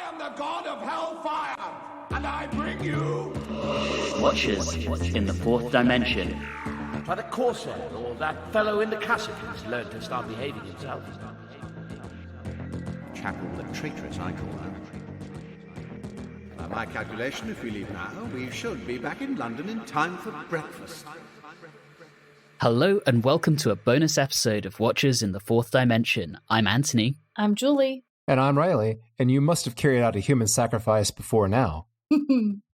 am the god of Hellfire, and I bring you... Watchers in the fourth dimension. By the Corsair, or that fellow in the cassock who's learned to start behaving himself. Chapel the traitress, I call her. By my calculation, if we leave now, we should be back in London in time for breakfast. Hello and welcome to a bonus episode of Watchers in the Fourth Dimension. I'm Anthony. I'm Julie. And I'm Reilly, and you must have carried out a human sacrifice before now.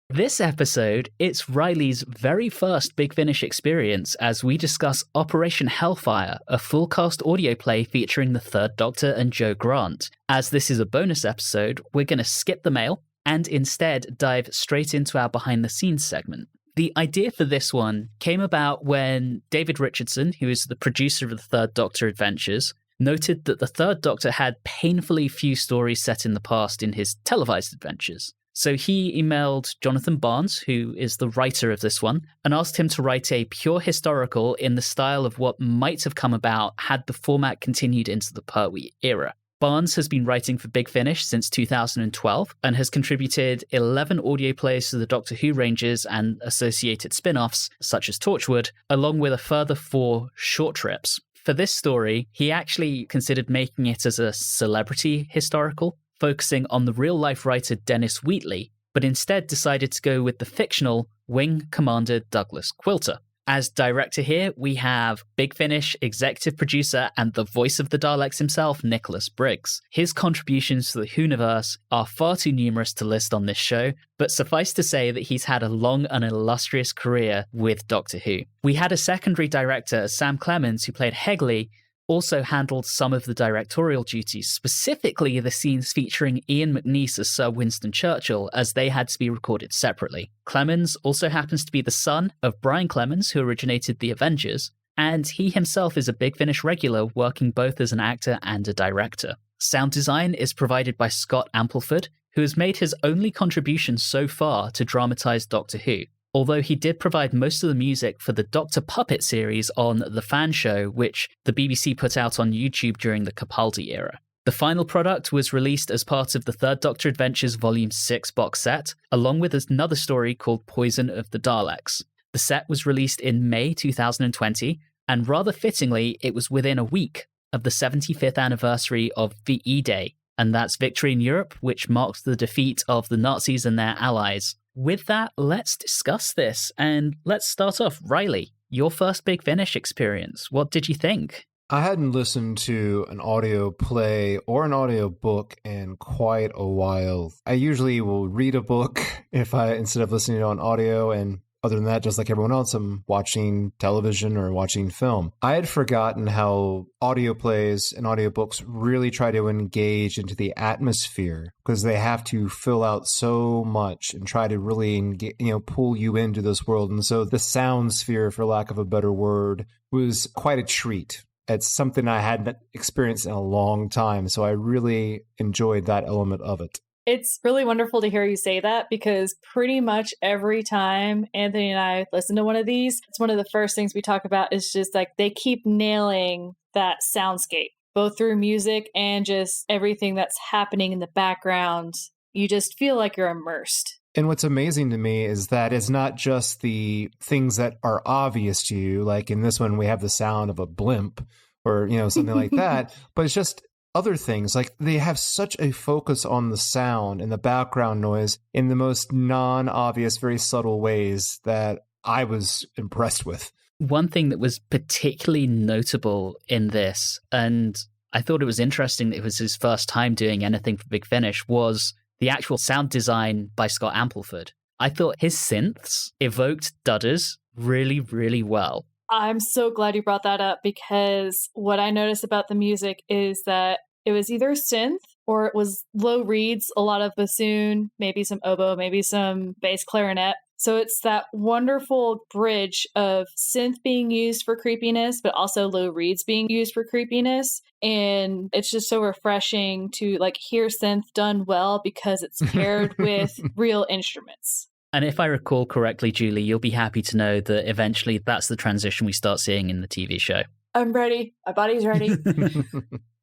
This episode, it's Reilly's very first Big Finish experience as we discuss Operation Hellfire, a full cast audio play featuring the Third Doctor and Joe Grant. As this is a bonus episode, we're going to skip the mail and instead dive straight into our behind the scenes segment. The idea for this one came about when David Richardson, who is the producer of the Third Doctor Adventures, noted that the Third Doctor had painfully few stories set in the past in his televised adventures. So he emailed Jonathan Barnes, who is the writer of this one, and asked him to write a pure historical in the style of what might have come about had the format continued into the Pertwee era. Barnes has been writing for Big Finish since 2012 and has contributed 11 audio plays to the Doctor Who ranges and associated spin-offs, such as Torchwood, along with a further 4 short trips. For this story, he actually considered making it as a celebrity historical, focusing on the real-life writer Dennis Wheatley, but instead decided to go with the fictional Wing Commander Douglas Quilter. As director here, we have Big Finish executive producer and the voice of the Daleks himself, Nicholas Briggs. His contributions to the Whoniverse are far too numerous to list on this show, but suffice to say that he's had a long and illustrious career with Doctor Who. We had a secondary director, Sam Clemens, who played Hegley, also handled some of the directorial duties, specifically the scenes featuring Ian McNeice as Sir Winston Churchill, as they had to be recorded separately. Clemens also happens to be the son of Brian Clemens, who originated The Avengers, and he himself is a Big Finish regular, working both as an actor and a director. Sound design is provided by Scott Ampleford, who has made his only contribution so far to dramatize Doctor Who, although he did provide most of the music for the Doctor Puppet series on The Fan Show, which the BBC put out on YouTube during the Capaldi era. The final product was released as part of the Third Doctor Adventures Volume 6 box set, along with another story called Poison of the Daleks. The set was released in May 2020, and rather fittingly, it was within a week of the 75th anniversary of VE Day, and that's Victory in Europe, which marks the defeat of the Nazis and their allies. With that, let's discuss this, and let's start off. Reilly, your first Big Finish experience. What did you think? I hadn't listened to an audio play or an audio book in quite a while. I usually will read a book instead of listening to it on audio, and other than that, just like everyone else, I'm watching television or watching film. I had forgotten how audio plays and audiobooks really try to engage into the atmosphere, because they have to fill out so much and try to really pull you into this world. And so the sound sphere, for lack of a better word, was quite a treat. It's something I hadn't experienced in a long time, so I really enjoyed that element of it. It's really wonderful to hear you say that, because pretty much every time Anthony and I listen to one of these, it's one of the first things we talk about is just like they keep nailing that soundscape, both through music and just everything that's happening in the background. You just feel like you're immersed. And what's amazing to me is that it's not just the things that are obvious to you, like in this one we have the sound of a blimp or something like that, but it's just other things. Like they have such a focus on the sound and the background noise in the most non-obvious, very subtle ways that I was impressed with. One thing that was particularly notable in this, and I thought it was interesting that it was his first time doing anything for Big Finish, was the actual sound design by Scott Ampleford. I thought his synths evoked Dudders really, really well. I'm so glad you brought that up, because what I noticed about the music is that it was either synth or it was low reeds, a lot of bassoon, maybe some oboe, maybe some bass clarinet. So it's that wonderful bridge of synth being used for creepiness, but also low reeds being used for creepiness. And it's just so refreshing to hear synth done well, because it's paired with real instruments. And if I recall correctly, Julie, you'll be happy to know that eventually that's the transition we start seeing in the TV show. I'm ready. My body's ready.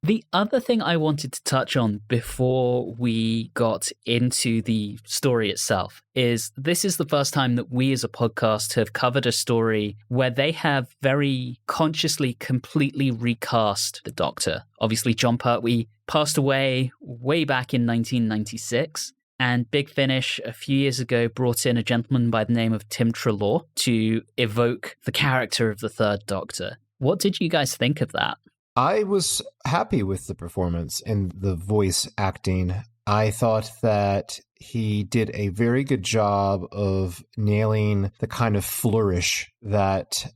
The other thing I wanted to touch on before we got into the story itself is this is the first time that we as a podcast have covered a story where they have very consciously completely recast the Doctor. Obviously, John Pertwee passed away way back in 1996. And Big Finish, a few years ago, brought in a gentleman by the name of Tim Treloar to evoke the character of the Third Doctor. What did you guys think of that? I was happy with the performance and the voice acting. I thought that he did a very good job of nailing the kind of flourish that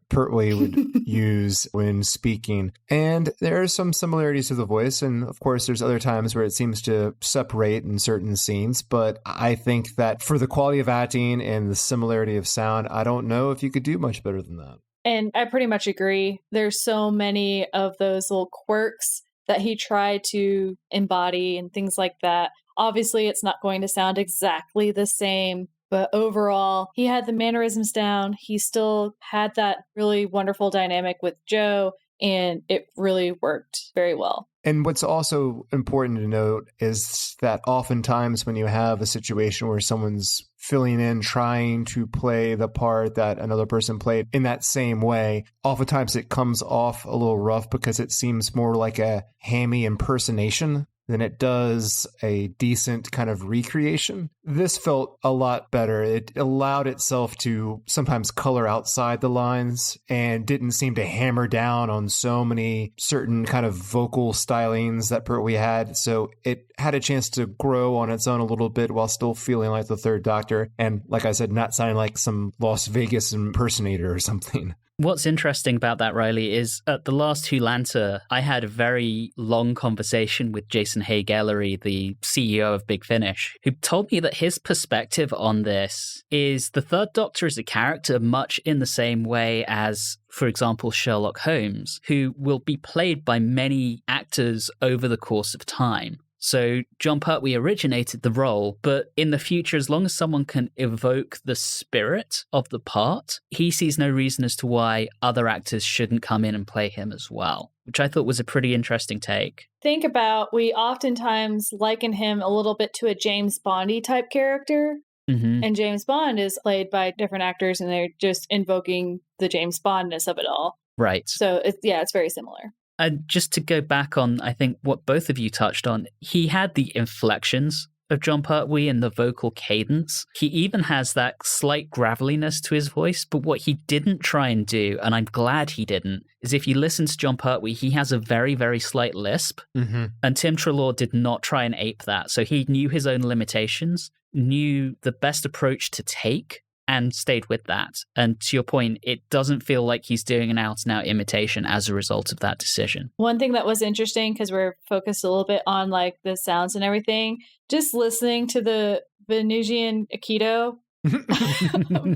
Pertwee would use when speaking. And there are some similarities to the voice. And of course, there's other times where it seems to separate in certain scenes. But I think that for the quality of acting and the similarity of sound, I don't know if you could do much better than that. And I pretty much agree. There's so many of those little quirks that he tried to embody and things like that. Obviously, it's not going to sound exactly the same, but overall, he had the mannerisms down. He still had that really wonderful dynamic with Joe, and it really worked very well. And what's also important to note is that oftentimes when you have a situation where someone's filling in, trying to play the part that another person played in that same way, oftentimes it comes off a little rough because it seems more like a hammy impersonation than it does a decent kind of recreation. This felt a lot better. It allowed itself to sometimes color outside the lines and didn't seem to hammer down on so many certain kind of vocal stylings that Pertwee had. So it had a chance to grow on its own a little bit while still feeling like the Third Doctor. And like I said, not sounding like some Las Vegas impersonator or something. What's interesting about that, Reilly, is at the last Wholanta, I had a very long conversation with Jason Haig-Ellery, the CEO of Big Finish, who told me that his perspective on this is the Third Doctor is a character much in the same way as, for example, Sherlock Holmes, who will be played by many actors over the course of time. So John Pertwee originated the role, but in the future, as long as someone can evoke the spirit of the part, he sees no reason as to why other actors shouldn't come in and play him as well, which I thought was a pretty interesting take. Think about, we oftentimes liken him a little bit to a James Bondy type character. Mm-hmm. And James Bond is played by different actors, and they're just invoking the James Bondness of it all. Right. So, it's very similar. And just to go back on, I think, what both of you touched on, he had the inflections of John Pertwee and the vocal cadence. He even has that slight graveliness to his voice, but what he didn't try and do, and I'm glad he didn't, is if you listen to John Pertwee, he has a very, very slight lisp, and Tim Treloar did not try and ape that. So he knew his own limitations, knew the best approach to take, and stayed with that. And to your point, it doesn't feel like he's doing an out-and-out imitation as a result of that decision. One thing that was interesting, because we're focused a little bit on like the sounds and everything, just listening to the Venusian Aikido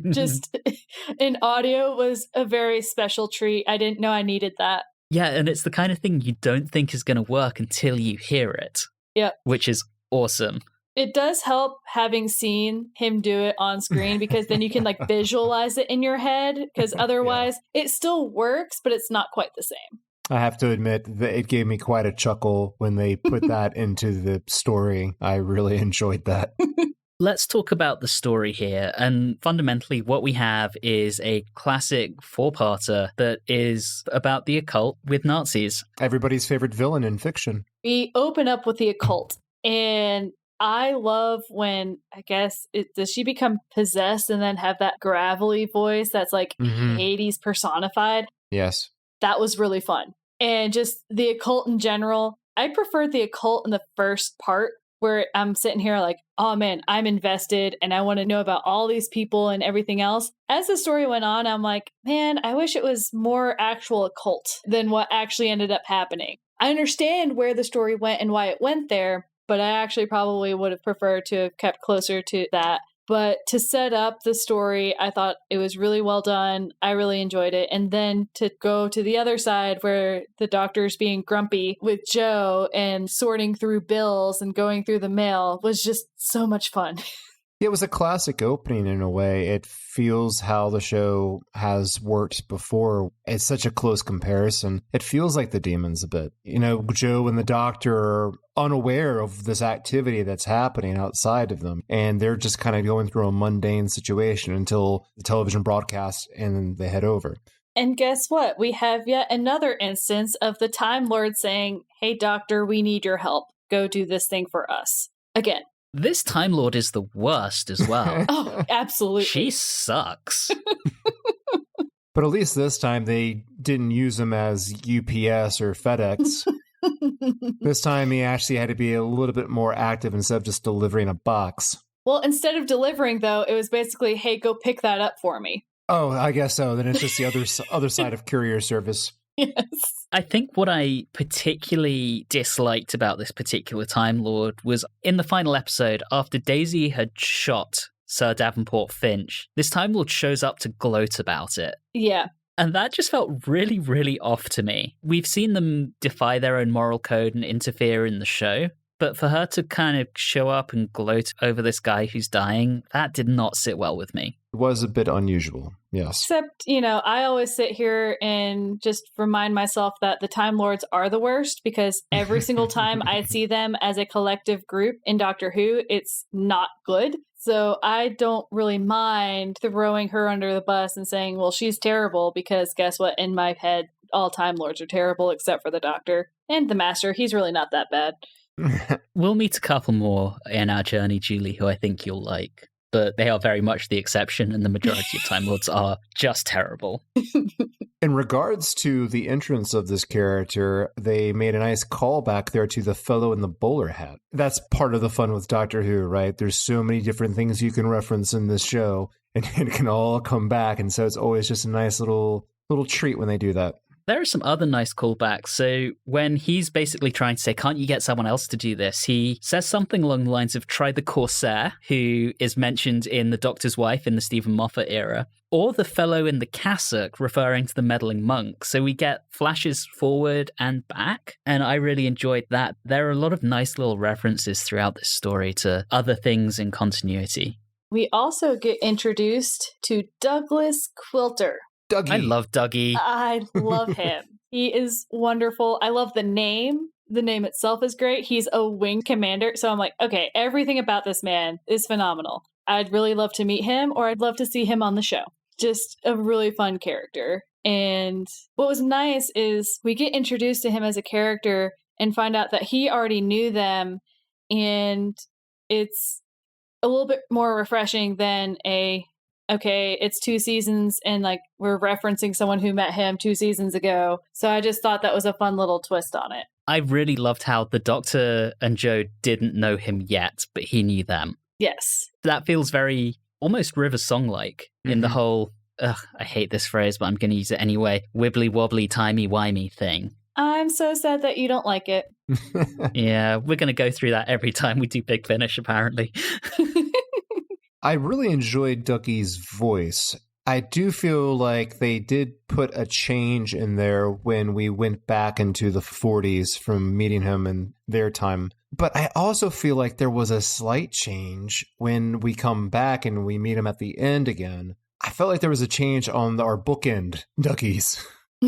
just in audio was a very special treat. I didn't know I needed that. Yeah, and it's the kind of thing you don't think is going to work until you hear it. Yeah. Which is awesome. It does help having seen him do it on screen, because then you can like visualize it in your head, because otherwise it still works, but it's not quite the same. I have to admit that it gave me quite a chuckle when they put that into the story. I really enjoyed that. Let's talk about the story here. And fundamentally, what we have is a classic four-parter that is about the occult with Nazis. Everybody's favorite villain in fiction. We open up with the occult, and I love when, I guess, does she become possessed and then have that gravelly voice that's like Hades personified? Yes. That was really fun. And just the occult in general, I preferred the occult in the first part, where I'm sitting here like, oh man, I'm invested and I want to know about all these people and everything else. As the story went on, I'm like, man, I wish it was more actual occult than what actually ended up happening. I understand where the story went and why it went there, but I actually probably would have preferred to have kept closer to that. But to set up the story, I thought it was really well done. I really enjoyed it. And then to go to the other side where the doctor's being grumpy with Joe and sorting through bills and going through the mail was just so much fun. Yeah, it was a classic opening in a way. It feels how the show has worked before. It's such a close comparison. It feels like the demons a bit. You know, Joe and the Doctor are unaware of this activity that's happening outside of them, and they're just kind of going through a mundane situation until the television broadcast and then they head over. And guess what? We have yet another instance of the Time Lord saying, "Hey, Doctor, we need your help. Go do this thing for us." Again. This Time Lord is the worst as well. Oh, absolutely. She sucks. But at least this time they didn't use him as UPS or FedEx. This time he actually had to be a little bit more active instead of just delivering a box. Well, instead of delivering, though, it was basically, "Hey, go pick that up for me." Oh, I guess so. Then it's just the other side of courier service. Yes. I think what I particularly disliked about this particular Time Lord was in the final episode, after Daisy had shot Sir Davenport Finch, this Time Lord shows up to gloat about it. Yeah. And that just felt really, really off to me. We've seen them defy their own moral code and interfere in the show, but for her to kind of show up and gloat over this guy who's dying, that did not sit well with me. It was a bit unusual, yes. Except, you know, I always sit here and just remind myself that the Time Lords are the worst, because every single time I see them as a collective group in Doctor Who, it's not good. So I don't really mind throwing her under the bus and saying, well, she's terrible, because guess what? In my head, all Time Lords are terrible except for the Doctor and the Master. He's really not that bad. We'll meet a couple more in our journey, Julie, who I think you'll like. But they are very much the exception, and the majority of Time Lords are just terrible. In regards to the entrance of this character, they made a nice callback there to the fellow in the bowler hat. That's part of the fun with Doctor Who, right? There's so many different things you can reference in this show, and it can all come back, and so it's always just a nice little treat when they do that. There are some other nice callbacks. So when he's basically trying to say, can't you get someone else to do this? He says something along the lines of, try the Corsair, who is mentioned in The Doctor's Wife in the Stephen Moffat era, or the fellow in the cassock, referring to the meddling monk. So we get flashes forward and back, and I really enjoyed that. There are a lot of nice little references throughout this story to other things in continuity. We also get introduced to Douglas Quilter. Dougie. I love Dougie. I love him. He is wonderful. I love the name. The name itself is great. He's a wing commander. So I'm like, okay, everything about this man is phenomenal. I'd really love to meet him, or I'd love to see him on the show. Just a really fun character. And what was nice is we get introduced to him as a character and find out that he already knew them. And it's a little bit more refreshing than okay, it's 2 seasons and like we're referencing someone who met him 2 seasons ago. So I just thought that was a fun little twist on it. I really loved how the Doctor and Joe didn't know him yet, but he knew them. Yes. That feels very almost River Song-like in the whole, I hate this phrase, but I'm going to use it anyway, wibbly-wobbly, timey-wimey thing. I'm so sad that you don't like it. Yeah, we're going to go through that every time we do Big Finish, apparently. I really enjoyed Duckie's voice. I do feel like they did put a change in there when we went back into the 40s from meeting him in their time. But I also feel like there was a slight change when we come back and we meet him at the end again. I felt like there was a change on our bookend Duckies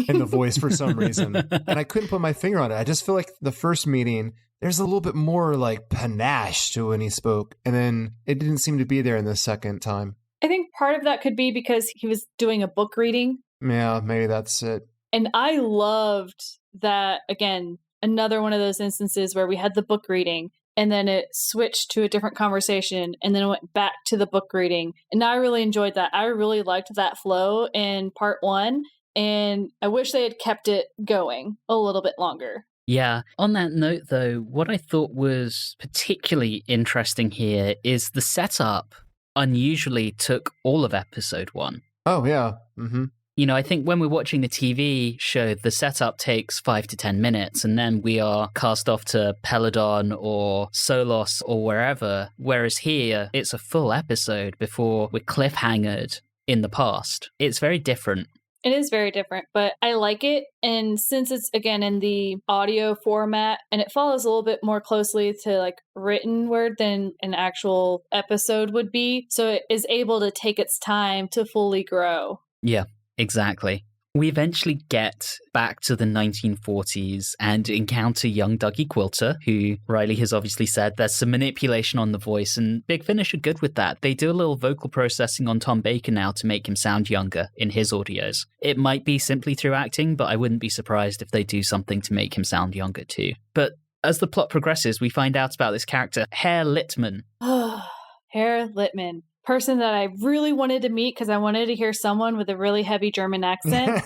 in the voice for some reason. And I couldn't put my finger on it. I just feel like the first meeting, there's a little bit more like panache to when he spoke. And then it didn't seem to be there in the second time. I think part of that could be because he was doing a book reading. Yeah, maybe that's it. And I loved that, again, another one of those instances where we had the book reading and then it switched to a different conversation and then it went back to the book reading. And I really enjoyed that. I really liked that flow in part 1. And I wish they had kept it going a little bit longer. Yeah. On that note, though, what I thought was particularly interesting here is the setup unusually took all of episode 1. Oh, yeah. Mm-hmm. You know, I think when we're watching the TV show, the setup takes 5 to 10 minutes, and then we are cast off to Peladon or Solos or wherever. Whereas here, it's a full episode before we're cliffhangered in the past. It's very different. It is very different, but I like it. And since it's, again, in the audio format, and it follows a little bit more closely to like written word than an actual episode would be, so it is able to take its time to fully grow. Yeah, exactly. We eventually get back to the 1940s and encounter young Dougie Quilter, who Reilly has obviously said there's some manipulation on the voice, and Big Finish are good with that. They do a little vocal processing on Tom Baker now to make him sound younger in his audios. It might be simply through acting, but I wouldn't be surprised if they do something to make him sound younger too. But as the plot progresses, we find out about this character, Herr Littmann. Herr Littmann. Person that I really wanted to meet because I wanted to hear someone with a really heavy German accent.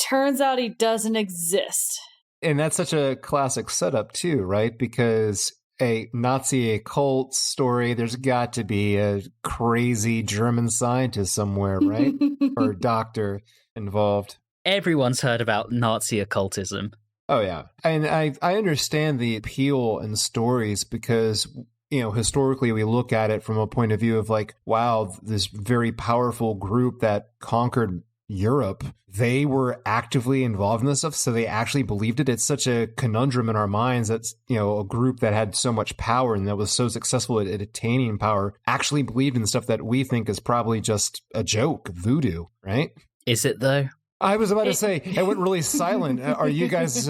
Turns out he doesn't exist. And that's such a classic setup too, right? Because a Nazi occult story, there's got to be a crazy German scientist somewhere, right? Or doctor involved. Everyone's heard about Nazi occultism. Oh, yeah. And I understand the appeal in stories because, you know, historically we look at it from a point of view of like, wow, this very powerful group that conquered Europe, they were actively involved in this stuff, so they actually believed it. It's such a conundrum in our minds that, you know, a group that had so much power and that was so successful at attaining power actually believed in stuff that we think is probably just a joke, voodoo, right? Is it though? I was about to say, it went really silent. Are you guys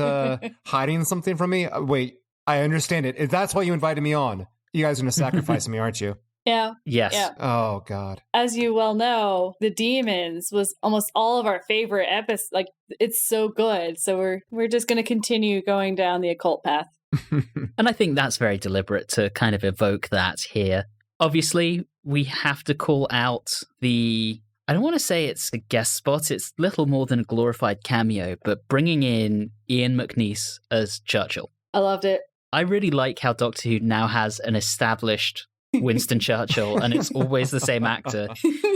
hiding something from me? Wait, I understand it. That's why you invited me on. You guys are going to sacrifice me, aren't you? Yeah. Yes. Yeah. Oh, God. As you well know, The Demons was almost all of our favorite episodes. Like, it's so good. So we're just going to continue going down the occult path. And I think that's very deliberate to kind of evoke that here. Obviously, we have to call out I don't want to say it's a guest spot. It's little more than a glorified cameo, but bringing in Ian McNeice as Churchill. I loved it. I really like how Doctor Who now has an established Winston Churchill, and it's always the same actor.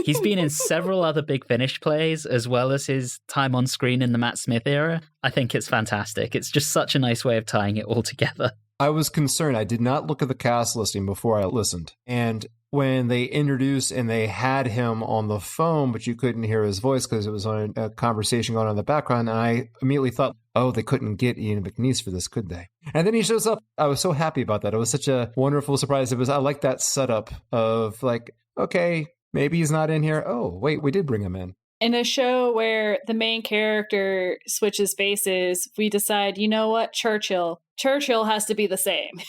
He's been in several other Big Finish plays, as well as his time on screen in the Matt Smith era. I think it's fantastic. It's just such a nice way of tying it all together. I was concerned. I did not look at the cast listing before I listened. And when they introduced and they had him on the phone, but you couldn't hear his voice because it was on a conversation going on in the background, and I immediately thought, oh, they couldn't get Ian McNeice for this, could they? And then he shows up. I was so happy about that. It was such a wonderful surprise. I like that setup of like, okay, maybe he's not in here. Oh, wait, we did bring him in. In a show where the main character switches faces, we decide, you know what, Churchill has to be the same.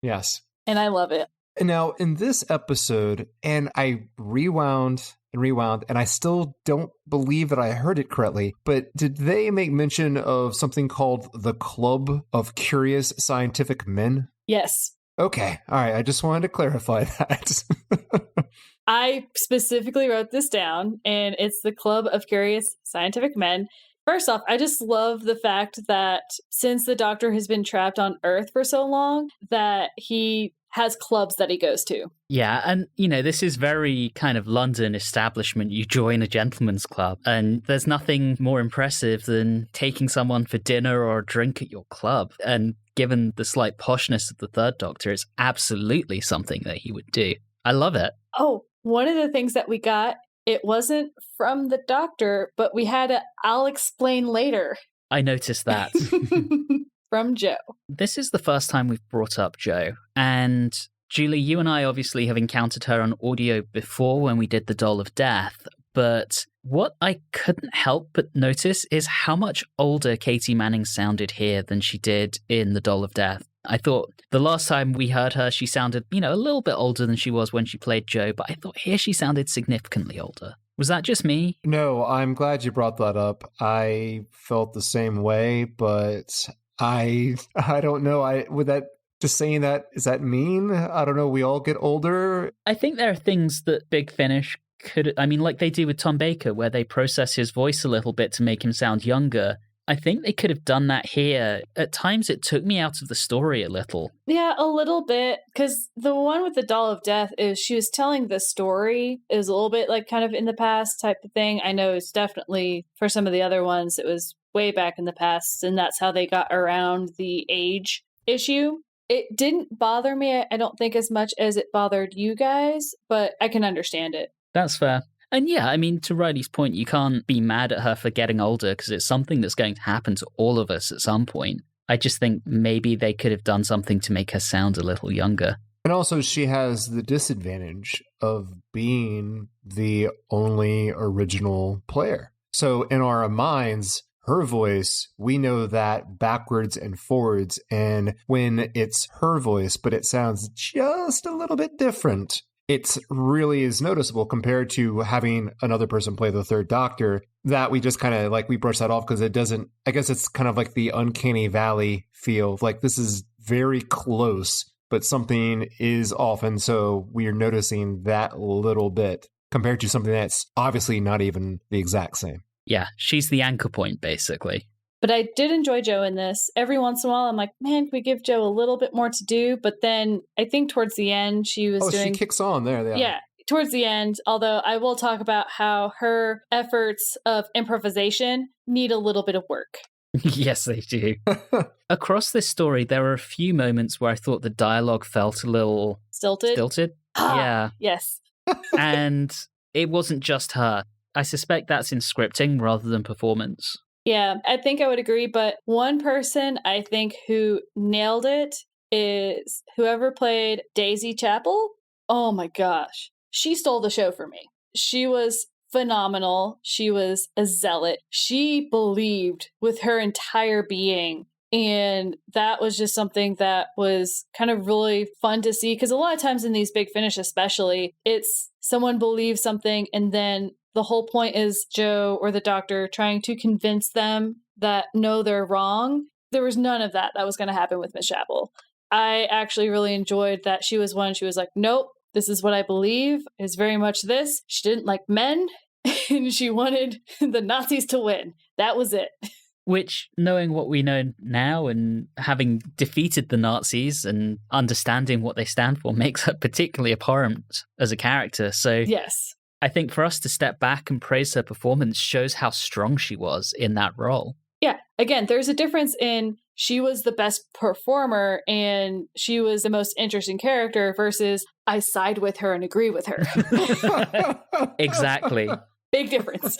Yes. And I love it. Now, in this episode, and I rewound, and I still don't believe that I heard it correctly, but did they make mention of something called the Club of Curious Scientific Men? Yes. Okay. All right. I just wanted to clarify that. I specifically wrote this down, and it's the Club of Curious Scientific Men. First off, I just love the fact that since the Doctor has been trapped on Earth for so long, that he has clubs that he goes to. Yeah, and, you know, this is very kind of London establishment. You join a gentleman's club, and there's nothing more impressive than taking someone for dinner or a drink at your club. And given the slight poshness of the Third Doctor, it's absolutely something that he would do. I love it. Oh, one of the things that we got, it wasn't from the Doctor, but we had I'll explain later. I noticed that. From Joe. This is the first time we've brought up Joe. And Julie, you and I obviously have encountered her on audio before when we did The Doll of Death. But what I couldn't help but notice is how much older Katie Manning sounded here than she did in The Doll of Death. I thought the last time we heard her, she sounded, you know, a little bit older than she was when she played Joe, but I thought here she sounded significantly older. Was that just me? No, I'm glad you brought that up. I felt the same way, but I don't know. Would that just saying that, is that mean? I don't know. We all get older. I think there are things that Big Finish could, I mean, like they do with Tom Baker, where they process his voice a little bit to make him sound younger. I think they could have done that here. At times, it took me out of the story a little. Yeah, a little bit. Because the one with the Doll of Death is she was telling the story. It was a little bit like kind of in the past type of thing. I know it's definitely, for some of the other ones, it was way back in the past. And that's how they got around the age issue. It didn't bother me, I don't think, as much as it bothered you guys. But I can understand it. That's fair. And yeah, I mean, to Reilly's point, you can't be mad at her for getting older because it's something that's going to happen to all of us at some point. I just think maybe they could have done something to make her sound a little younger. And also, she has the disadvantage of being the only original player. So in our minds, her voice, we know that backwards and forwards. And when it's her voice, but it sounds just a little bit different, it really is noticeable compared to having another person play the third Doctor, that we just kind of like, we brush that off because it doesn't, I guess it's kind of like the uncanny valley feel. Like this is very close, but something is off. And so we are noticing that little bit compared to something that's obviously not even the exact same. Yeah, she's the anchor point, basically. But I did enjoy Jo in this. Every once in a while, I'm like, man, can we give Jo a little bit more to do? But then I think towards the end, she was doing... she kicks on there. Yeah, towards the end. Although I will talk about how her efforts of improvisation need a little bit of work. Yes, they do. Across this story, there were a few moments where I thought the dialogue felt a little... Stilted? Yeah. Yes. And it wasn't just her. I suspect that's in scripting rather than performance. Yeah, I think I would agree. But one person I think who nailed it is whoever played Daisy Chapel. Oh my gosh. She stole the show for me. She was phenomenal. She was a zealot. She believed with her entire being. And that was just something that was kind of really fun to see. Because a lot of times in these Big Finish especially, it's someone believes something and then the whole point is Jo or the Doctor trying to convince them that no, they're wrong. There was none of that was going to happen with Miss Chapel. I actually really enjoyed that she was like, nope, this is what I believe. It's very much this. She didn't like men and she wanted the Nazis to win. That was it. Which, knowing what we know now and having defeated the Nazis and understanding what they stand for, makes her particularly abhorrent as a character. So yes. I think for us to step back and praise her performance shows how strong she was in that role. Yeah. Again, there's a difference in she was the best performer and she was the most interesting character versus I side with her and agree with her. Exactly. Big difference.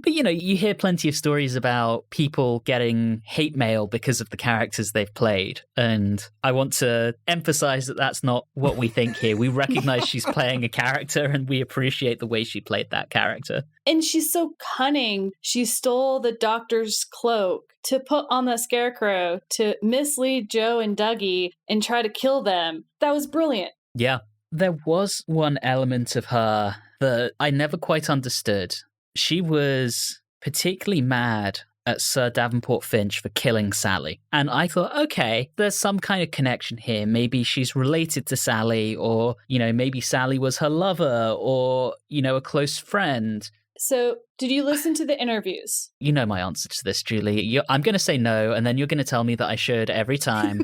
But, you hear plenty of stories about people getting hate mail because of the characters they've played. And I want to emphasize that that's not what we think here. We recognize she's playing a character and we appreciate the way she played that character. And she's so cunning. She stole the Doctor's cloak to put on the Scarecrow to mislead Jo and Dougie and try to kill them. That was brilliant. Yeah. There was one element of her that I never quite understood. She was particularly mad at Sir Davenport Finch for killing Sally. And I thought, okay, there's some kind of connection here. Maybe she's related to Sally, or, maybe Sally was her lover, or, a close friend. So, did you listen to the interviews? You know my answer to this, Julie. I'm going to say no, and then you're going to tell me that I should every time.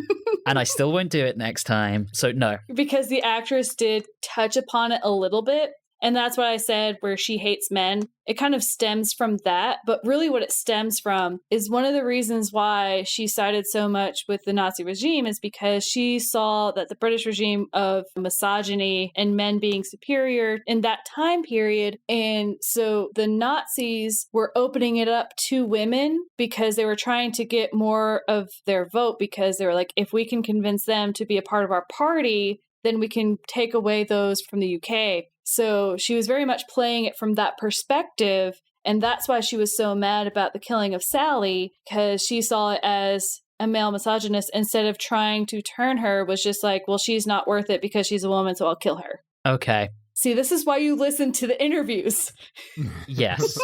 And I still won't do it next time. So no. Because the actress did touch upon it a little bit. And that's what I said, where she hates men. It kind of stems from that. But really what it stems from is one of the reasons why she sided so much with the Nazi regime is because she saw that the British regime of misogyny and men being superior in that time period. And so the Nazis were opening it up to women because they were trying to get more of their vote, because they were like, if we can convince them to be a part of our party, then we can take away those from the UK. So she was very much playing it from that perspective. And that's why she was so mad about the killing of Sally, because she saw it as a male misogynist instead of trying to turn her, was just like, well, she's not worth it because she's a woman, so I'll kill her. Okay. See, this is why you listen to the interviews. Yes.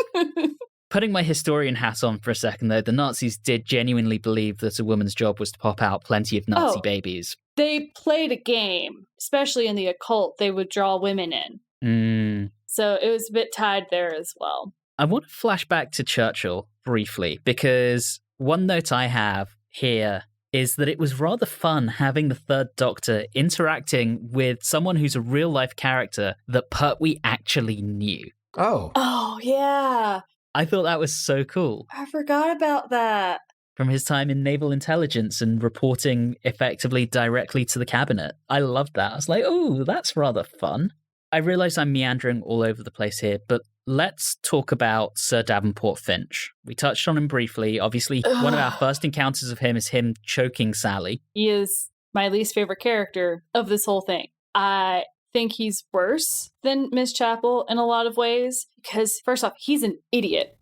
Putting my historian hat on for a second, though, the Nazis did genuinely believe that a woman's job was to pop out plenty of Nazi babies. They played a game, especially in the occult. They would draw women in. So it was a bit tied there as well. I want to flash back to Churchill briefly, because one note I have here is that it was rather fun having the Third Doctor interacting with someone who's a real-life character that Pertwee actually knew. Oh, yeah. I thought that was so cool. I forgot about that. From his time in naval intelligence and reporting effectively directly to the cabinet. I loved that. I was like, oh, that's rather fun. I realize I'm meandering all over the place here, but let's talk about Sir Davenport Finch. We touched on him briefly. Obviously, one of our first encounters of him is him choking Sally. He is my least favorite character of this whole thing. I think he's worse than Miss Chapel in a lot of ways because, first off, he's an idiot.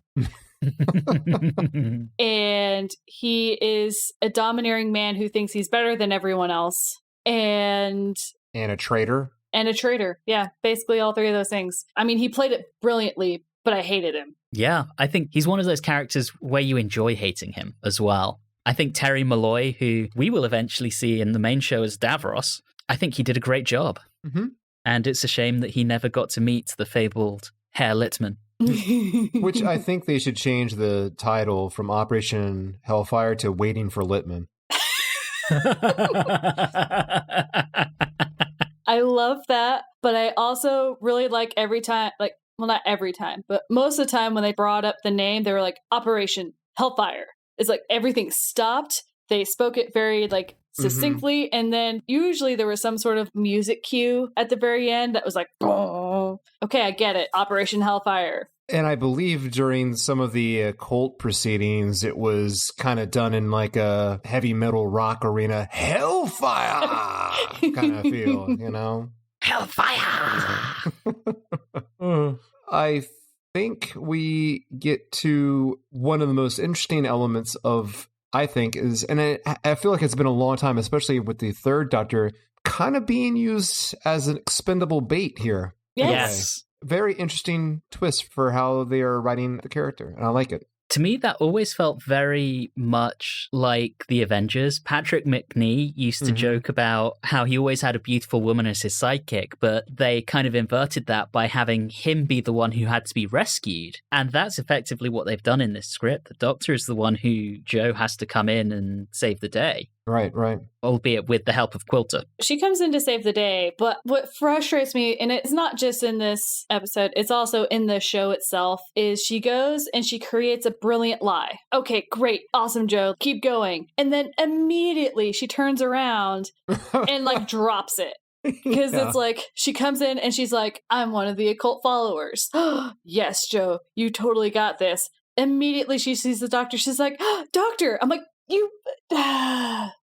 And he is a domineering man who thinks he's better than everyone else. And a traitor. And a traitor. Yeah, basically all three of those things. I mean, he played it brilliantly, but I hated him. Yeah, I think he's one of those characters where you enjoy hating him as well. I think Terry Malloy, who we will eventually see in the main show as Davros, I think he did a great job. Mm-hmm. And it's a shame that he never got to meet the fabled Herr Littmann. Which I think they should change the title from Operation Hellfire to Waiting for Littmann. I love that, but I also really like every time, like, well, not every time, but most of the time when they brought up the name, they were like, Operation Hellfire. It's like everything stopped. They spoke it very, like, succinctly, and then usually there was some sort of music cue at the very end that was like, oh, okay, I get it, Operation Hellfire. And I believe during some of the occult proceedings, it was kind of done in like a heavy metal rock arena, Hellfire kind of feel, you know? Hellfire! I think we get to one of the most interesting elements of, I think, is, and I feel like it's been a long time, especially with the third Doctor, kind of being used as an expendable bait here. Yes. Very interesting twist for how they are writing the character, and I like it. To me, that always felt very much like the Avengers. Patrick McNee used to joke about how he always had a beautiful woman as his sidekick, but they kind of inverted that by having him be the one who had to be rescued. And that's effectively what they've done in this script. The Doctor is the one who Joe has to come in and save the day. Right. Albeit with the help of Quilter. She comes in to save the day, but what frustrates me, and it's not just in this episode, it's also in the show itself, is she goes and she creates a brilliant lie. Okay, great, awesome, Joe, keep going. And then immediately she turns around and like drops it. Because it's like, she comes in and she's like, I'm one of the occult followers. Yes, Joe, you totally got this. Immediately she sees the Doctor, she's like, Doctor! I'm like, you...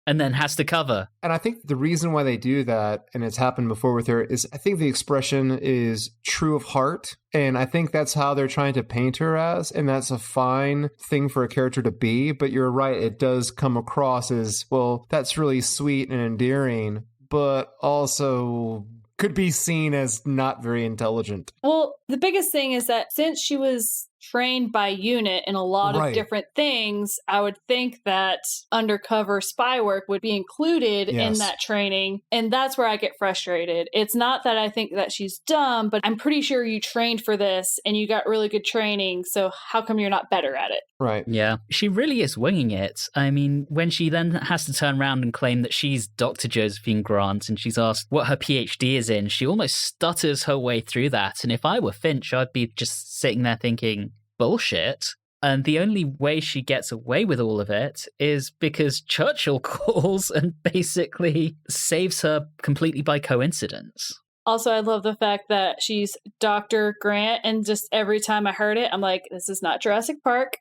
And then has to cover. And I think the reason why they do that, and it's happened before with her, is I think the expression is true of heart. And I think that's how they're trying to paint her as. And that's a fine thing for a character to be. But you're right, it does come across as, well, that's really sweet and endearing, but also could be seen as not very intelligent. Well, the biggest thing is that since she was trained by unit in a lot of different things, I would think that undercover spy work would be included in that training. And that's where I get frustrated. It's not that I think that she's dumb, but I'm pretty sure you trained for this and you got really good training. So how come you're not better at it? Right. Yeah. She really is winging it. I mean, when she then has to turn around and claim that she's Dr. Josephine Grant and she's asked what her PhD is in, she almost stutters her way through that. And if I were Finch, I'd be just sitting there thinking, bullshit. And the only way she gets away with all of it is because Churchill calls and basically saves her completely by coincidence. Also, I love the fact that she's Dr. Grant, and just every time I heard it, I'm like, this is not Jurassic Park.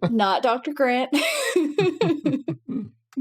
Not Dr. Grant.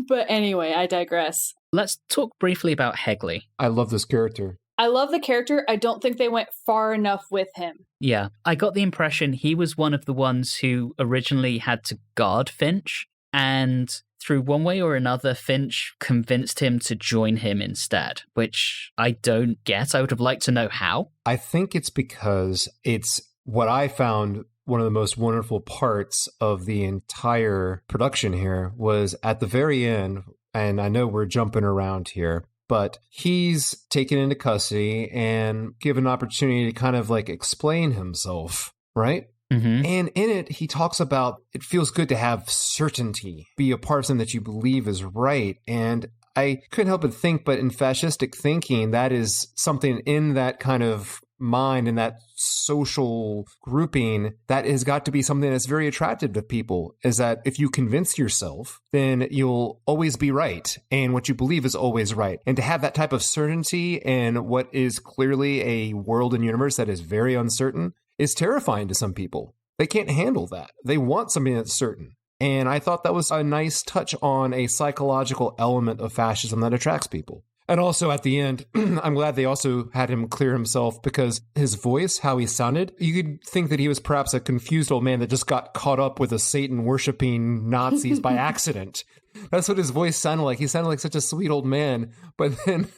But anyway, I digress. Let's talk briefly about Hegley. I love this character. I love the character. I don't think they went far enough with him. Yeah, I got the impression he was one of the ones who originally had to guard Finch, and through one way or another, Finch convinced him to join him instead, which I don't get. I would have liked to know how. I think it's because it's what I found one of the most wonderful parts of the entire production here was at the very end, and I know we're jumping around here, but he's taken into custody and given an opportunity to kind of like explain himself, right? Mm-hmm. And in it, he talks about it feels good to have certainty, be a part of something that you believe is right. And I couldn't help but think, but in fascistic thinking, that is something in that kind of mind and that social grouping, that has got to be something that's very attractive to people, is that if you convince yourself, then you'll always be right. And what you believe is always right. And to have that type of certainty in what is clearly a world and universe that is very uncertain is terrifying to some people. They can't handle that. They want something that's certain. And I thought that was a nice touch on a psychological element of fascism that attracts people. And also at the end, I'm glad they also had him clear himself, because his voice, how he sounded, you could think that he was perhaps a confused old man that just got caught up with the Satan-worshipping Nazis by accident. That's what his voice sounded like. He sounded like such a sweet old man. But then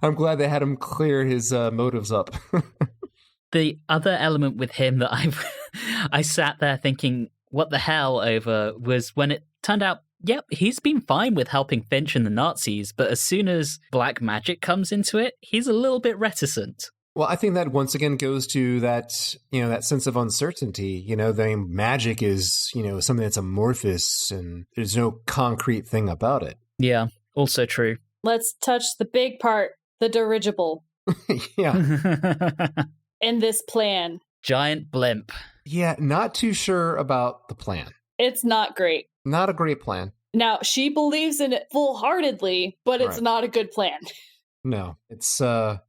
I'm glad they had him clear his motives up. The other element with him that I sat there thinking, what the hell over, was when it turned out, yep, he's been fine with helping Finch and the Nazis, but as soon as black magic comes into it, he's a little bit reticent. Well, I think that once again goes to that, that sense of uncertainty. The magic is, something that's amorphous and there's no concrete thing about it. Yeah, also true. Let's touch the big part, the dirigible. Yeah. In this plan. Giant blimp. Yeah, not too sure about the plan. It's not great. Not a great plan. Now, she believes in it full-heartedly, but it's not a good plan. No, it's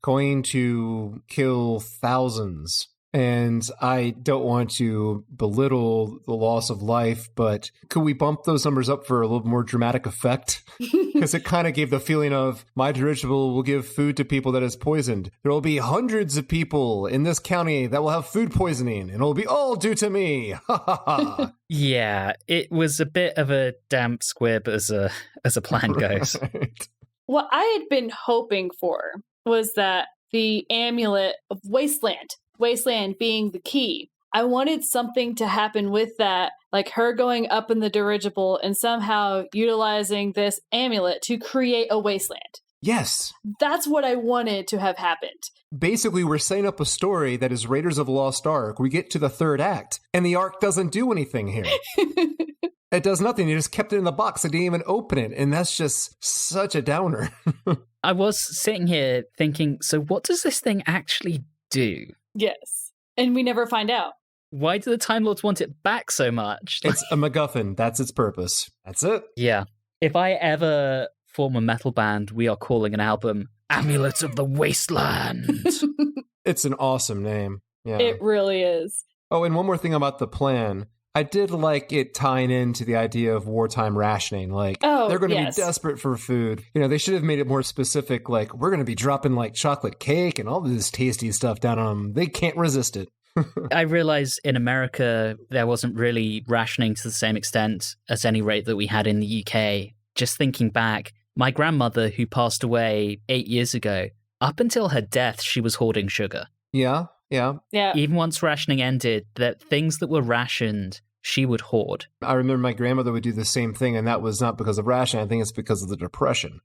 going to kill thousands. And I don't want to belittle the loss of life, but could we bump those numbers up for a little more dramatic effect? Because it kind of gave the feeling of, my dirigible will give food to people that is poisoned. There will be hundreds of people in this county that will have food poisoning, and it will be all due to me. Ha ha ha. Yeah, it was a bit of a damp squib as a plan goes. Right. What I had been hoping for was that the amulet of Wasteland being the key. I wanted something to happen with that, like her going up in the dirigible and somehow utilizing this amulet to create a wasteland. Yes. That's what I wanted to have happened. Basically, we're setting up a story that is Raiders of the Lost Ark. We get to the third act, and the Ark doesn't do anything here. It does nothing. They just kept it in the box. They didn't even open it, and that's just such a downer. I was sitting here thinking, so what does this thing actually do? Yes. And we never find out. Why do the Time Lords want it back so much? It's a MacGuffin. That's its purpose. That's it. Yeah. If I ever form a metal band, we are calling an album Amulet of the Wasteland. It's an awesome name. Yeah. It really is. Oh, and one more thing about the plan. I did like it tying into the idea of wartime rationing. Like, they're going to be desperate for food. They should have made it more specific. Like, we're going to be dropping like chocolate cake and all this tasty stuff down on them. They can't resist it. I realize in America, there wasn't really rationing to the same extent at any rate that we had in the UK. Just thinking back, my grandmother, who passed away 8 years ago, up until her death, she was hoarding sugar. Yeah. Even once rationing ended, that things that were rationed, she would hoard. I remember my grandmother would do the same thing, and that was not because of rationing. I think it's because of the Depression.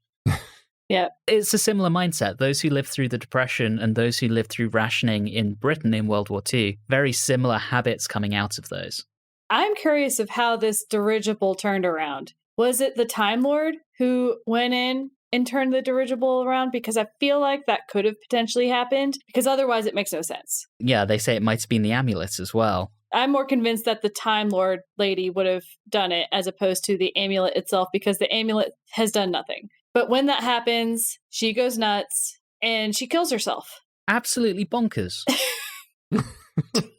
Yeah. It's a similar mindset. Those who lived through the Depression and those who lived through rationing in Britain in World War II, very similar habits coming out of those. I'm curious of how this dirigible turned around. Was it the Time Lord who went in and turn the dirigible around? Because I feel like that could have potentially happened, because otherwise it makes no sense. Yeah, they say it might have been the amulet as well. I'm more convinced that the Time Lord lady would have done it as opposed to the amulet itself, because the amulet has done nothing. But when that happens, she goes nuts and she kills herself. Absolutely bonkers.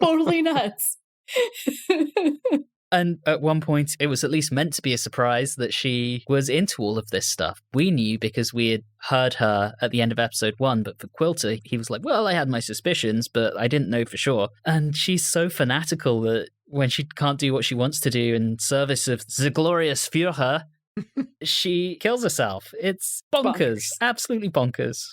Totally nuts. And at one point, it was at least meant to be a surprise that she was into all of this stuff. We knew because we had heard her at the end of episode 1, but for Quilter, he was like, well, I had my suspicions, but I didn't know for sure. And she's so fanatical that when she can't do what she wants to do in service of the glorious Führer, she kills herself. It's bonkers. Absolutely bonkers.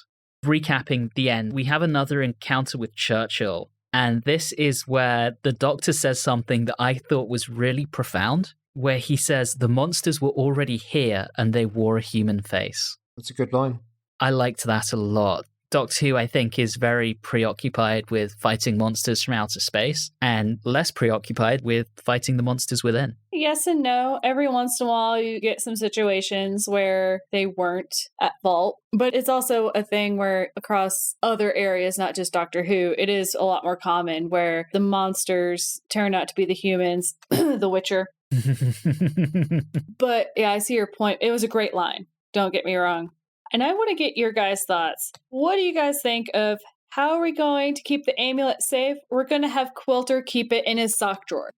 Recapping the end, we have another encounter with Churchill. And this is where the Doctor says something that I thought was really profound, where he says the monsters were already here and they wore a human face. That's a good line. I liked that a lot. Doctor Who, I think, is very preoccupied with fighting monsters from outer space and less preoccupied with fighting the monsters within. Yes and no. Every once in a while, you get some situations where they weren't at fault. But it's also a thing where across other areas, not just Doctor Who, it is a lot more common where the monsters turn out to be the humans, The Witcher. But yeah, I see your point. It was a great line. Don't get me wrong. And I want to get your guys' thoughts. What do you guys think of how are we going to keep the amulet safe? We're going to have Quilter keep it in his sock drawer.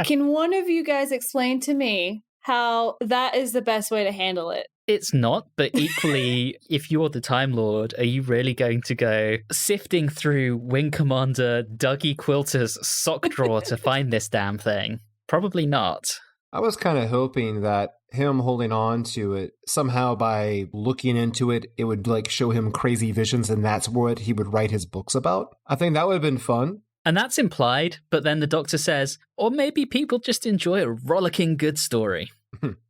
Can one of you guys explain to me how that is the best way to handle it? It's not, but equally, if you're the Time Lord, are you really going to go sifting through Wing Commander Dougie Quilter's sock drawer to find this damn thing? Probably not. I was kind of hoping that him holding on to it, somehow by looking into it, it would like show him crazy visions and that's what he would write his books about. I think that would have been fun. And that's implied, but then the Doctor says, or maybe people just enjoy a rollicking good story.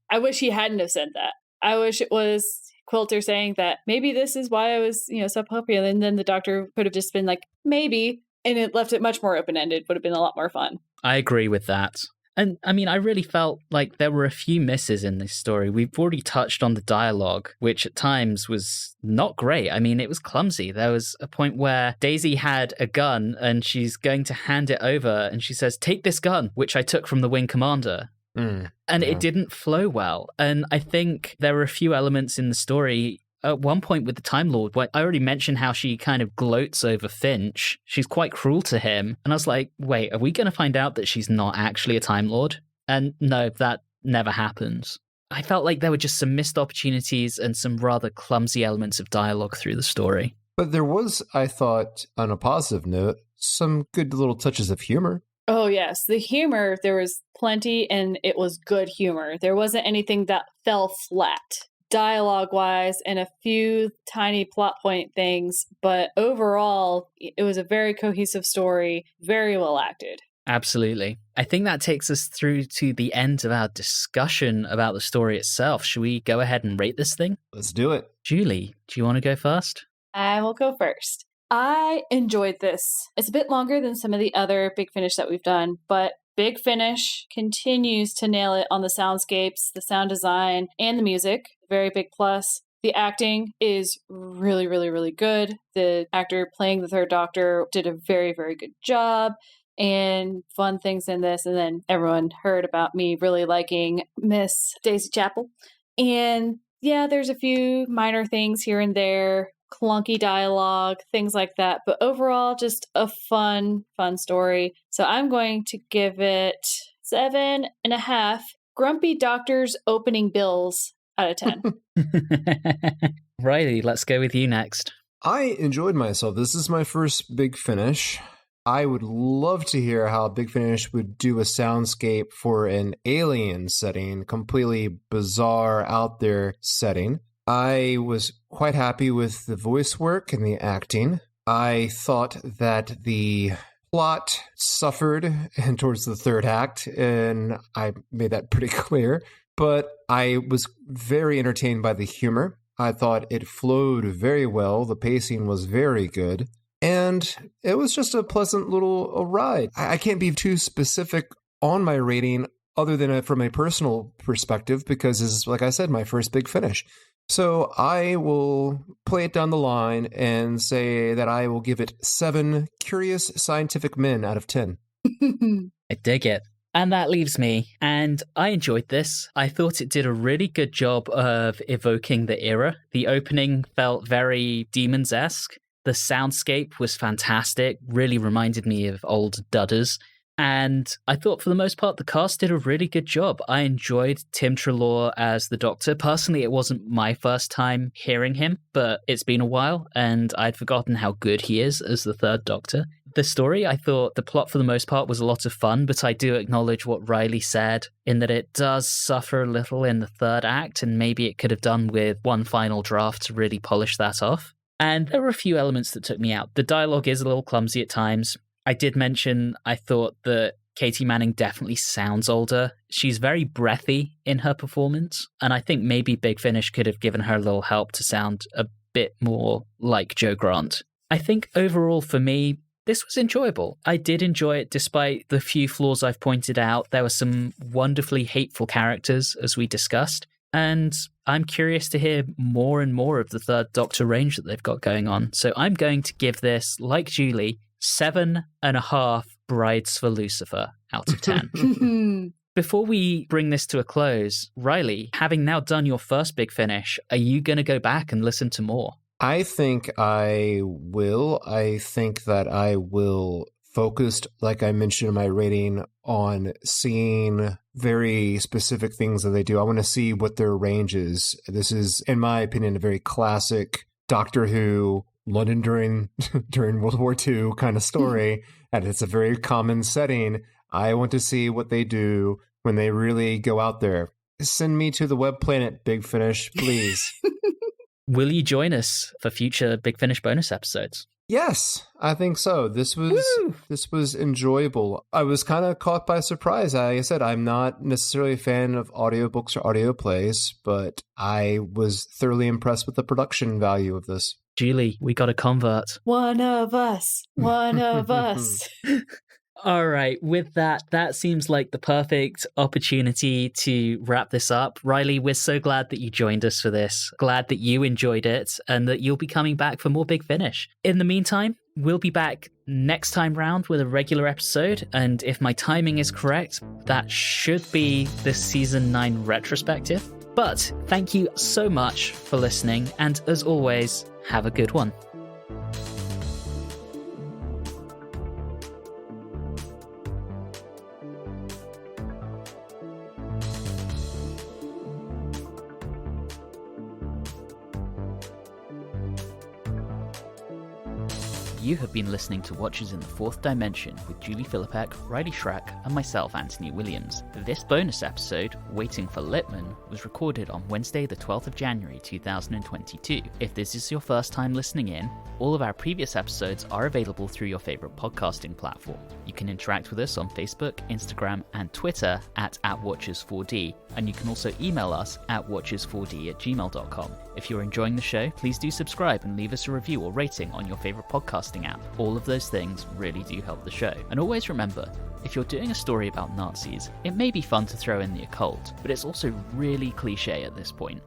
I wish he hadn't have said that. I wish it was Quilter saying that maybe this is why I was, so popular. And then the Doctor could have just been like, maybe. And it left it much more open-ended. Would have been a lot more fun. I agree with that. And I mean, I really felt like there were a few misses in this story. We've already touched on the dialogue, which at times was not great. I mean, it was clumsy. There was a point where Daisy had a gun and she's going to hand it over and she says, "Take this gun," which I took from the Wing Commander. And it didn't flow well. And I think there were a few elements in the story. At one point with the Time Lord, I already mentioned how she kind of gloats over Finch. She's quite cruel to him. And I was like, wait, are we going to find out that she's not actually a Time Lord? And no, that never happens. I felt like there were just some missed opportunities and some rather clumsy elements of dialogue through the story. But there was, I thought, on a positive note, some good little touches of humor. Oh, yes. The humor, there was plenty, and it was good humor. There wasn't anything that fell flat, dialogue-wise, and a few tiny plot point things. But overall, it was a very cohesive story, very well acted. Absolutely. I think that takes us through to the end of our discussion about the story itself. Should we go ahead and rate this thing? Let's do it. Julie, do you want to go first? I will go first. I enjoyed this. It's a bit longer than some of the other Big Finish that we've done, but Big Finish continues to nail it on the soundscapes, the sound design, and the music. Very big plus. The acting is really, really, really good. The actor playing the Third Doctor did a very, very good job. And fun things in this. And then everyone heard about me really liking Miss Daisy Chapel. And yeah, there's a few minor things here and there. Clunky dialogue, things like that. But overall, just a fun story. So I'm going to give it 7.5 Grumpy Doctors opening bills out of 10. Reilly, let's go with you next. I enjoyed myself. This is my first Big Finish. I would love to hear how Big Finish would do a soundscape for an alien setting, completely bizarre, out there setting. I was quite happy with the voice work and the acting. I thought that the plot suffered towards the third act, and I made that pretty clear. But I was very entertained by the humor. I thought it flowed very well. The pacing was very good. And it was just a pleasant little ride. I can't be too specific on my rating other than from a personal perspective because this is, like I said, my first Big Finish. So I will play it down the line and say that I will give it 7 curious scientific men out of 10. I dig it. And that leaves me. And I enjoyed this. I thought it did a really good job of evoking the era. The opening felt very Demons-esque. The soundscape was fantastic, really reminded me of old dudders. And I thought for the most part, the cast did a really good job. I enjoyed Tim Treloar as the Doctor. Personally, it wasn't my first time hearing him, but it's been a while and I'd forgotten how good he is as the Third Doctor. The story, I thought the plot for the most part was a lot of fun, but I do acknowledge what Reilly said in that it does suffer a little in the third act and maybe it could have done with one final draft to really polish that off. And there were a few elements that took me out. The dialogue is a little clumsy at times. I did mention I thought that Katie Manning definitely sounds older. She's very breathy in her performance, and I think maybe Big Finish could have given her a little help to sound a bit more like Joe Grant. I think overall for me, this was enjoyable. I did enjoy it despite the few flaws I've pointed out. There were some wonderfully hateful characters, as we discussed. And I'm curious to hear more and more of the Third Doctor range that they've got going on. So I'm going to give this, like Julie, 7.5 brides for Lucifer out of 10. Before we bring this to a close, Reilly, having now done your first Big Finish, are you going to go back and listen to more? I think I will. I think that I will focus, like I mentioned in my rating, on seeing very specific things that they do. I want to see what their range is. This is, in my opinion, a very classic Doctor Who, London during World War II kind of story, and it's a very common setting. I want to see what they do when they really go out there. Send me to the web planet, Big Finish, please. Will you join us for future Big Finish bonus episodes? Yes, I think so. This was enjoyable. I was kind of caught by surprise. Like I said, I'm not necessarily a fan of audiobooks or audio plays, but I was thoroughly impressed with the production value of this. Julie, we got a convert. One of us. One of us. All right, with that seems like the perfect opportunity to wrap this up. Reilly, we're so glad that you joined us for this. Glad that you enjoyed it and that you'll be coming back for more Big Finish. In the meantime, we'll be back next time round with a regular episode, and if my timing is correct, that should be the Season 9 retrospective. But thank you so much for listening, and as always, have a good one. You have been listening to Watchers in the Fourth Dimension with Julie Philippek, Reilly Schreck, and myself, Anthony Williams. This bonus episode, Waiting for Littmann, was recorded on Wednesday the 12th of January 2022. If this is your first time listening in, all of our previous episodes are available through your favorite podcasting platform. You can interact with us on Facebook, Instagram, and Twitter at @Watchers4D, and you can also email us at watchers4d@gmail.com. If you're enjoying the show, please do subscribe and leave us a review or rating on your favorite podcasting app. All of those things really do help the show. And always remember, if you're doing a story about Nazis, it may be fun to throw in the occult, but it's also really cliche at this point.